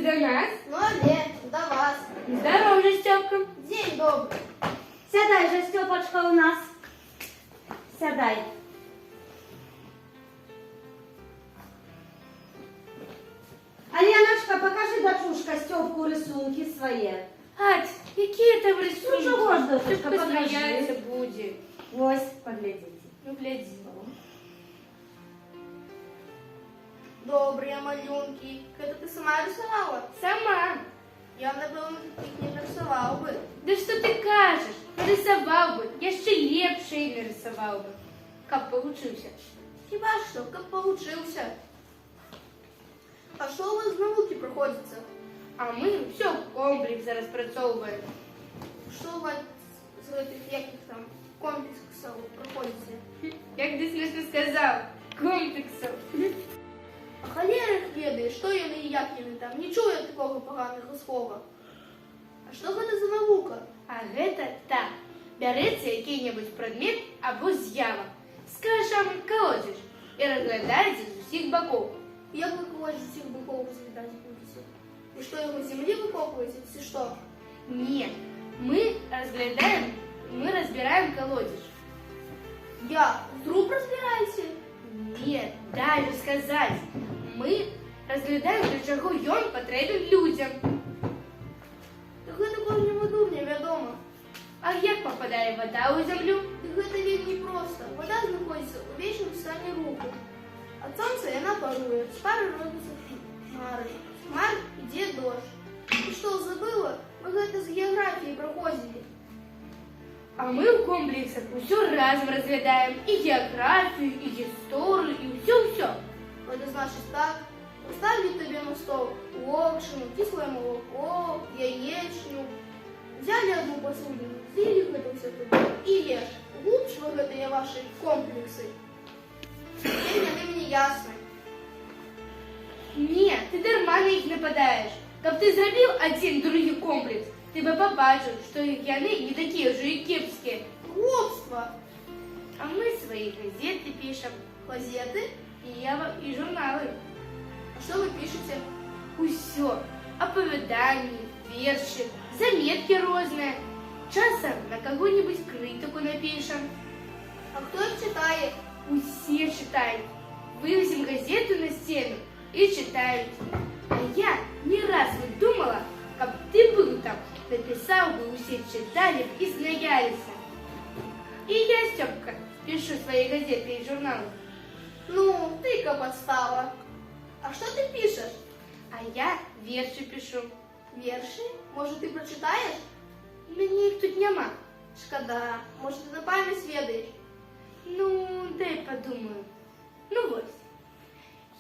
до нас? Ну, а нет, до вас. Здорово, Степка. День добрый. Сядай же, Степочка, у нас. Сядай. Аленочка, покажи, дочушка, Степку рисунки свої. Ать, які там рисунки? Ну, чого ж, дочка, Степка покажи. сміяється буде. Ось, поглядите. Ну, гляди. Добрые малюнки. Это ты сама рисовала? Сама. Я, напевно, таких не нарисовал бы. Да що ти кажеш? Нарисував би. Я ще лепше і нарисував би. Як получився? Хіба что, как получился. А что у вас в науке проходится? А ми все комплекс зараз працьовуємо. Что у вас з этих яких там комплексов проходится? Як ти смішно сказав? Комплексів. А холера їх ведає, що я і як я там. Не чую я такого поганого слова. А що це за наука? А гэта так. Бярэцца які-небудзь прадмет або з'ява. Скажам, колодзіш. І разглядаецца з усіх бакоў. Як ви когось з усіх боків розглядати будете? Ви що, його з землі викопуєте? Це що? Нет, мы разбираем колодец. Я труп розбираєте? Нет, дальше сказать. Мы разглядаем, для чего ён патрэбен людям. Так гэта кожному дурня вядома. А як попадае вода ў зямлю? Так гэта вельмі проста. Вода знаходзіцца ў вечным стане руху. Ад сонца яна паруе, з пары робяцца хмары. З хмар ідзе дождж. І што, забыла? Мы гэта з геаграфіі праходзілі. А мы ў комплексах усё разом разглядаем. І географію, і гісторыю, і ўсё-ўсё. Гэта значыць так. Поставлю тебе на стол локшину, кислое молоко, яечню. Взяли одну посудину, злили гэта все туда и ешь. Улучшила гэта я ваши комплексы. Теперь яны мне ясны. Нет, ты дарма на іх нападаеш. Каб ты зрабіў адзін другі комплекс, ты бы побачыў, што яны не такія ўжо і кепскія. Глупство. А мы свои газеты пишем, Газеты? и журналы. А что вы пишете? Усё. Оповедания, верши, заметки розные. Часом на кого-нибудь критику напишем. А кто их читает? Усе читают. Вывесим газету на стену и читают. А я не раз вот думала, как ты был там, написал бы, усе читали бы и смеялись. И я, Степка, пишу свои газеты и журналы. Ну, ты-ка подстава. А что ты пишешь? А я верши пишу. Верши? Может, ты прочитаешь? Мне их тут нема. Шкода. Может, ты на память ведаешь? Ну, дай подумаю. Ну вот.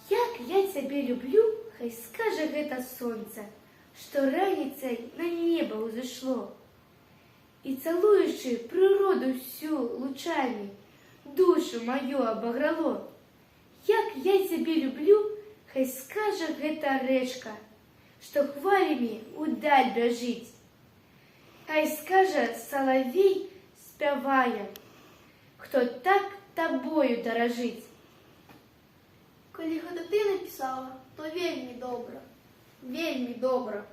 Як я цябе люблю, хай скажа гэта сонца, што раніцай на неба ўзышло. І цалуючы прыроду всю лучамі, душу маю абаграло. Як я цябе люблю, хай скажа гэта рэчка, што хвалямі удаль бяжыць. Хай скажа салавей спявае, хто так табою даражыць. Коли гэта ты написала, то вельмі добра. Вельмі добра.